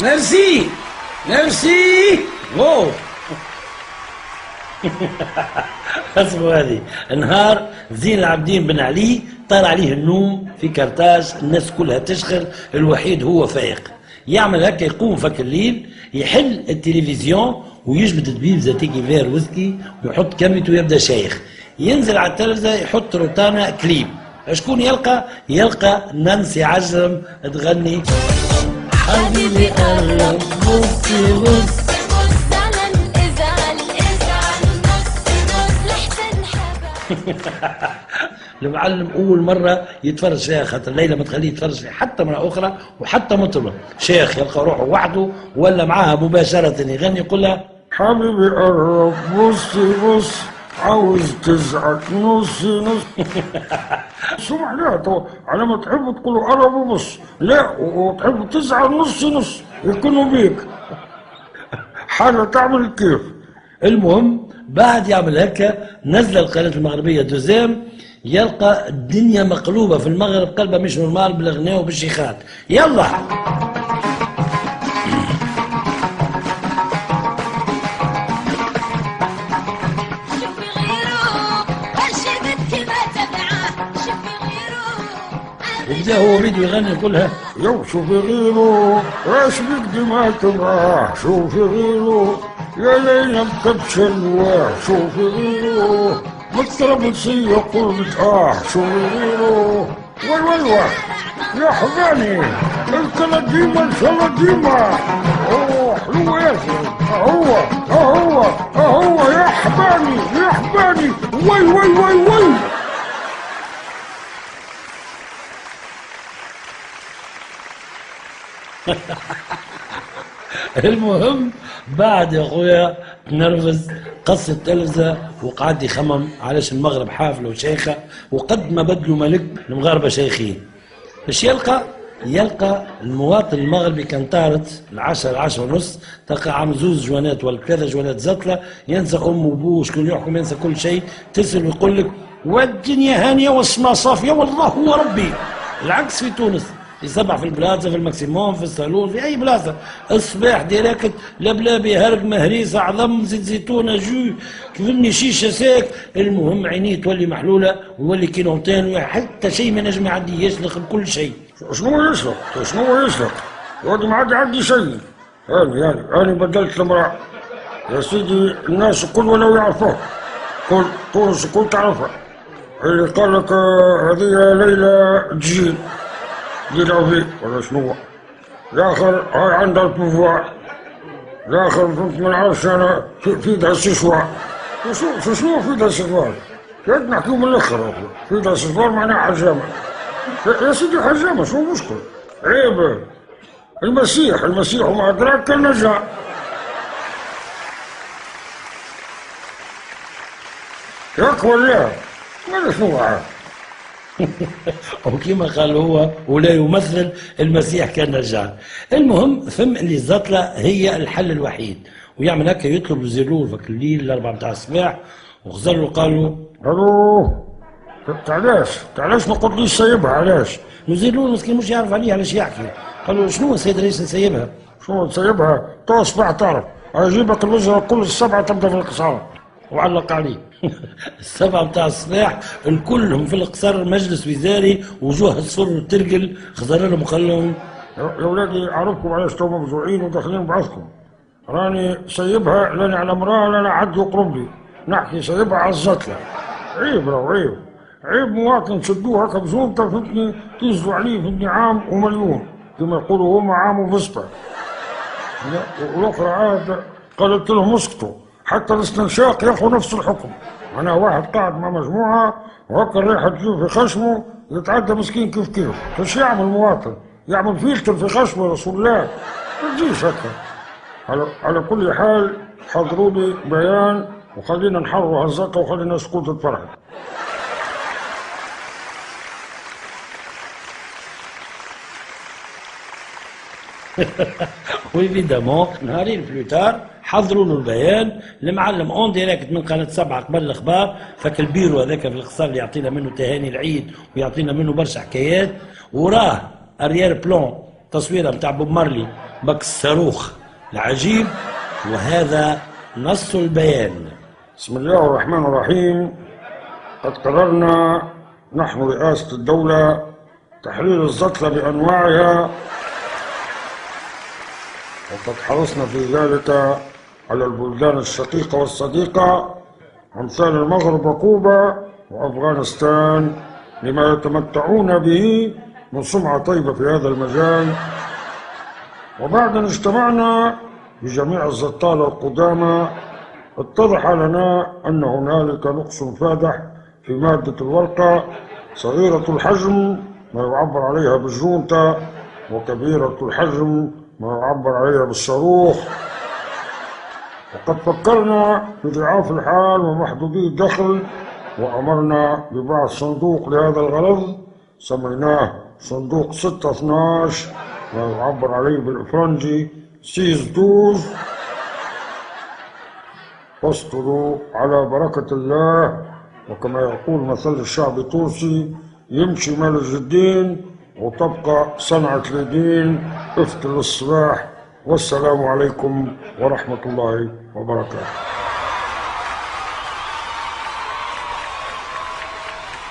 ميرسي ميرسي. واو. اسمه هذه نهار زين العابدين بن علي طار عليه النوم في كرتاج، الناس كلها تشخر، الوحيد هو فايق. يعمل هكا، يقوم فك الليل، يحل التلفزيون ويجبد البيبزا تيكي فير ويسكي ويحط كاميته ويبدا شايخ. ينزل على التلفزه يحط روتانا كليب. شكون يلقى نانسي عجرم تغني حبيبي قرب بصي بص المعلم اول مره يتفرج فيها، خاطر ليلى ما تخليه يتفرج فيها حتى مره اخرى وحتى مطربه. شيخ يلقى روحه وحده ولا معاها مباشره يغني، يقول لها حبيبي قرب بصي بص عاوز تزعل نصي نص. شو معناها تو على ما تحب تقولوا قرب وبص، لا وتحب تزعل نصي نص يكونوا بيك حاجه تعمل كيف. المهم بعد يعمل هكا نزل القناه المغربيه دوزام، يلقى الدنيا مقلوبه في المغرب، قلبها مش نورمال بالاغنياء وبالشيخات. يلا وبدا هو فيديو يغني يقولها يو شوفي غيره ايش بك ما تبغاه، شوفي غيره يا ليلى مكبش الواح، شوفي غيره مضطرب تصيح قلبة شوفي غيره والوالوة يا حباني الكلا ديما الكلا ديما. اوه حلو يا اخي، هو يا حباني يا حباني وي. المهم بعد يا اخويا تنرفز، قص التلفزه وقعد يخمم علاش المغرب حافله وشيخه، وقد ما بدلوا ملك المغاربه شيخين. باش يلقى المواطن المغربي كان طارت العشرة ونص، تلقى عم زوز جوانات ولا 3 جوانات زطله، ينسى امه وابوه شكون يحكم، ينسى كل شيء، تسال ويقول لك والدنيا هانيه والسماء صافيه والله هو ربي. العكس في تونس، يسبح في البلاصه، في الماكسيموم، في الصالون، في اي بلاصه، الصباح ديريكت لبلابي هرق مهريسه عظم زيت زيتونه جو كفني شيشه ساك. المهم عينيه تولي محلوله ويولي كيلونتين، حتى شيء ما نجم يعدي، يسلق بكل شيء. شنو يسلق؟ ودي ما عندي شيء. انا بدلت المراه يا سيدي، الناس الكل ولو يعرفوه، كل تونس الكل تعرفها. اللي قال لك هذه ليلى تجين يدعو فيه ولا شنو؟ الاخر هاي عندها البوفوار، الاخر ما نعرفش انا في ده السشوار. شنو في ده السشوار؟ نحكيو من الاخر، في ده السشوار معناها حجامه. يا سيدي حجامه شو المشكل؟ عيب. المسيح وما ادراك كان نجا. ياك ولا ما شنو عارف. وكما قال هو ولا يمثل المسيح كان رجال. المهم فهم اللي الزطله هي الحل الوحيد، ويعمل هكا يطلب الزرور فك الليل الاربعه نتاع الصباح، وخزر له قال له الو تعلاش ما قلتليش سايبها؟ علاش؟ الزرور مسكين مش يعرف عليه علاش يحكي. قال له شنو السيد الرئيس نسيبها؟ شنو تسيبها؟ تو الصباح تعرف اجيبك الوجه كل السبعه تبدا في القصاره. وعلق عليه. 7 متاع الصباح الكلهم في القصر، مجلس وزاري، وجوه الصر ترقل، خزر لهم وقال لهم يا ولادي عرفكم علاش تو مفزوعين وداخلين بعضكم. راني سيبها لاني على امراه لا حد يقرب لي، نحكي سيبها على الزتله. عيب عيب مواطن شدوه هكا بزومته فهمتني، تنزلوا عليه فهمتني عام ومليون كما يقولوا هما عام وفسبه. والاخرى عاد قالت لهم اسكتوا حتى الاستنشاق ياخذ نفس الحكم. انا واحد قاعد مع مجموعه وهكا الريحه تجي في خشمه يتعدى مسكين كيف ايش يعمل المواطن؟ يعمل فلتر في خشمه يا رسول الله، ما تجيش هكا. على كل حال حضروا لي بيان وخلينا نحرروا هالزقه وخلي الناس تكون تتفرج. وإيفيدامون نهارين بلوتار حضروا له البيان، المعلم اون ديريكت من قناه 7 قبل الاخبار، فك البيرو هذاك في القصر اللي يعطينا منه تهاني العيد ويعطينا منه برشا حكايات، وراه اريير بلون تصويره نتاع بوب مارلي بك الصاروخ العجيب، وهذا نص البيان. بسم الله الرحمن الرحيم. قد قررنا نحن رئاسة الدولة تحرير الزطلة بأنواعها، وقد حرصنا في ذلك على البلدان الشقيقة والصديقة أمثال المغرب وكوبا وأفغانستان، لما يتمتعون به من سمعة طيبة في هذا المجال. وبعد أن اجتمعنا بجميع الزطالة القدامى اتضح لنا أن هنالك نقص فادح في مادة الورقة، صغيرة الحجم ما يعبر عليها بالجونتا، وكبيرة الحجم ما يعبر عليها بالصاروخ. وقد فكرنا بضعاف الحال ومحدودي الدخل، وأمرنا ببعث صندوق لهذا الغرض سميناه صندوق 612 ما يعبر عليه بالإفرنجي سيز 12. فاصطلوا على بركة الله، وكما يقول مثل الشعب التونسي يمشي مال الجدين وتبقى صنعة اليدين. افتل الصباح، والسلام عليكم ورحمة الله وبركاته.